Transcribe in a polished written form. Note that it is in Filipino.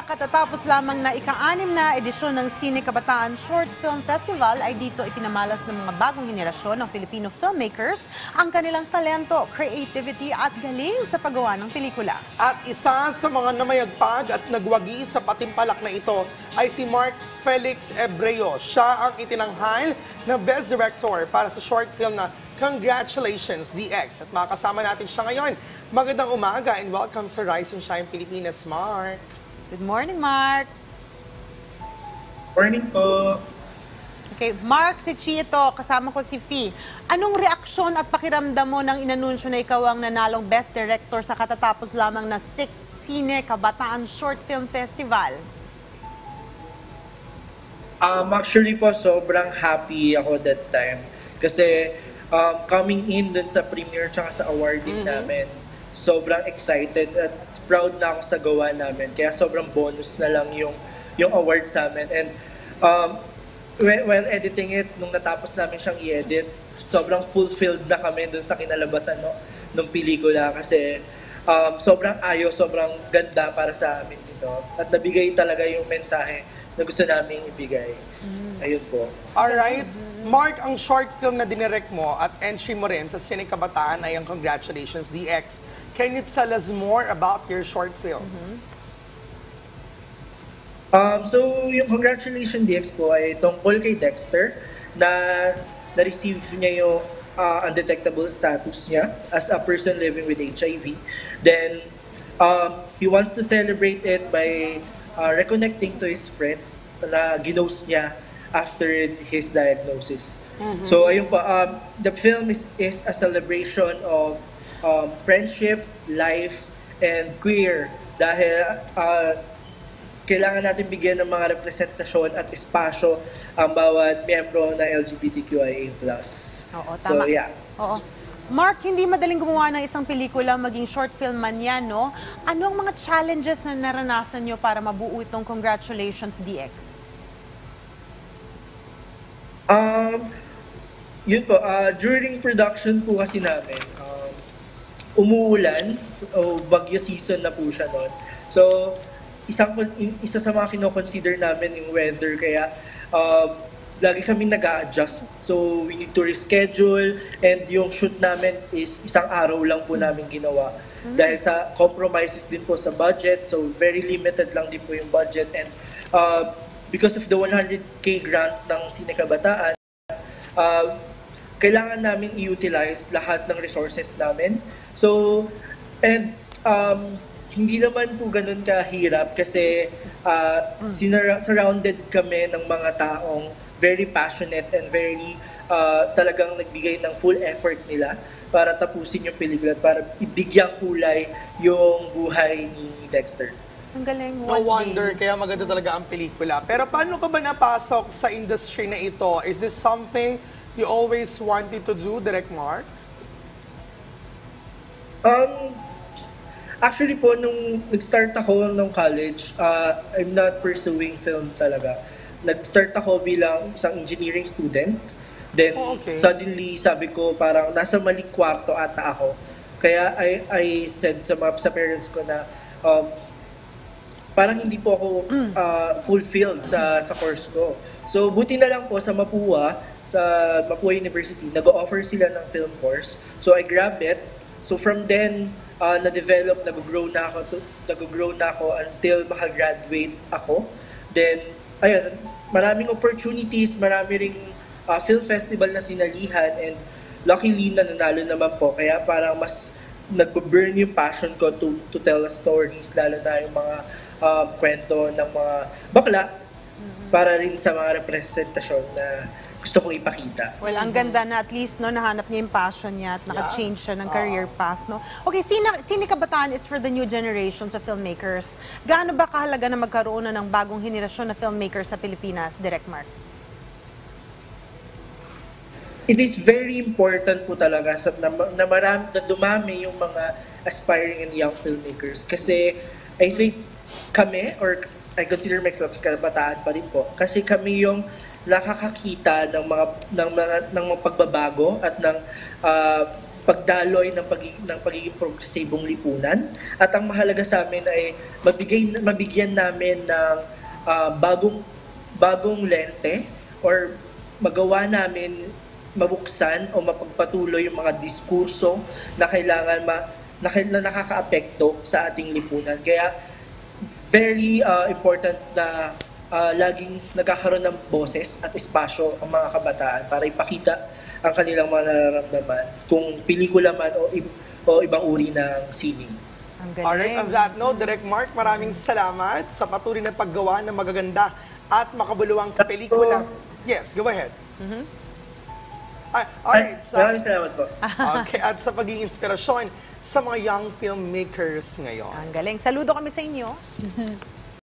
katatapos lamang na ika-6 na edisyon ng Sine Kabataan Short Film Festival ay dito ipinamalas ng mga bagong henerasyon ng Filipino filmmakers ang kanilang talento, creativity at galing sa paggawa ng pelikula. At isa sa mga namayagpag at nagwagi sa patimpalak na ito ay si Mark Felix Ebreo. Siya ang itinanghal na Best Director para sa short film na Congratulations, DX. At makakasama natin siya ngayon. Magandang umaga and welcome sa Rise and Shine Pilipinas, Mark. Good morning, Mark. Morning po. Okay, Mark, si Chito, kasama ko si Fee. Anong reaksyon at pakiramdam mo nang inanunsyo na ikaw ang nanalong Best Director sa katatapos lamang na 6th Sine Kabataan Short Film Festival? Actually po, sobrang happy ako that time. Kasi coming in dun sa premiere tsaka sa awarding namin, sobrang excited at proud na ako sa gawa namin. Kaya sobrang bonus na lang yung award sa amin. And while editing it, nung natapos namin siyang i-edit, sobrang fulfilled na kami dun sa kinalabasan ng pelikula. Kasi sobrang sobrang ganda para sa amin dito. At nabigay talaga yung mensahe na gusto namin ibigay. Ayun po. Alright. Mark, ang short film na dinirect mo at entry mo rin sa Sine Kabataan ay ang Congratulations, DX. Can you tell us more about your short film? So, yung Congratulations DX po ay tungkol kay Dexter na na-receive niya yung undetectable status niya as a person living with HIV. Then, he wants to celebrate it by reconnecting to his friends na ginost niya after his diagnosis. So, ayun po, the film is a celebration of friendship, life, and queer dahil kailangan natin bigyan ng mga representasyon at espasyo ang bawat miyembro na LGBTQIA+. Oo, tama. So, yeah. Oo. Mark, hindi madaling gumawa ng isang pelikula, maging short film man yan, no? Ano ang mga challenges na naranasan nyo para mabuo itong Congratulations, DX? Yun po, during production po kasi namin, umuulan, so bagyo season na po siya noon. So, isa sa mga kino-consider namin yung weather, kaya lagi kami nag-a-adjust. So, we need to reschedule, and yung shoot namin is isang araw lang po namin ginawa. Dahil sa compromises din po sa budget, so very limited lang din po yung budget. And because of the 100K grant ng Sine Kabataan, kailangan namin i-utilize lahat ng resources namin. So, and hindi naman po ganun kahirap kasi surrounded kami ng mga taong very passionate and very talagang nagbigay ng full effort nila para tapusin yung pelikula at para ibigyang kulay yung buhay ni Dexter. Ang galing. No wonder, kaya maganda talaga ang pelikula. Pero paano ka ba napasok sa industry na ito? Is this something you always wanted to do, Direct Mark? Actually po, nung nag-start ako nung college, I'm not pursuing film talaga. Nag-start ako bilang isang engineering student. Then, suddenly, sabi ko, parang nasa maling kwarto ata ako. Kaya I said sa parents ko na parang hindi po ako fulfilled sa course ko. So, buti na lang po sa Mapua University, nag-offer sila ng film course. So, I grabbed it. So, from then, na-develop, nag-grow na ako until makagraduate ako. Then, ayun, maraming opportunities, marami ring film festival na sinalihan, and luckily nanalo naman po. Kaya parang mas nag-burn yung passion ko to tell stories, lalo na yung mga kwento ng mga bakla, para rin sa mga representasyon na gusto kong ipakita. Well, ang ganda na at least no, nahanap niya yung passion niya at naka-change siya ng career path. No? Okay, Sine Kabataan is for the new generations of filmmakers. Gaano ba kahalaga na magkaroon na ng bagong henerasyon na filmmakers sa Pilipinas, Direct Mark? It is very important po talaga na dumami yung mga aspiring and young filmmakers. Kasi I think kami, or I consider myself kabataan pa rin po, kasi kami yung nakakakita ng mga pagbabago at ng pagdaloy ng pagiging progresibong lipunan. At ang mahalaga sa amin ay mabigyan namin ng bagong lente or magawa namin mabuksan o mapagpatuloy yung mga diskurso na kailangan na nakakaapekto sa ating lipunan. Kaya very important na laging nagkakaroon ng boses at espasyo ang mga kabataan para ipakita ang kanilang mga nararamdaman kung pelikula man o ibang uri ng sining. Ang galing. Alright, on that note, Direk Mark, maraming salamat sa patuloy na paggawa ng magaganda at makabuluhang pelikula. Yes, go ahead. Alright, Maraming salamat po. okay, at sa pagiging inspirasyon sa mga young filmmakers ngayon. Ang galing. Saludo kami sa inyo.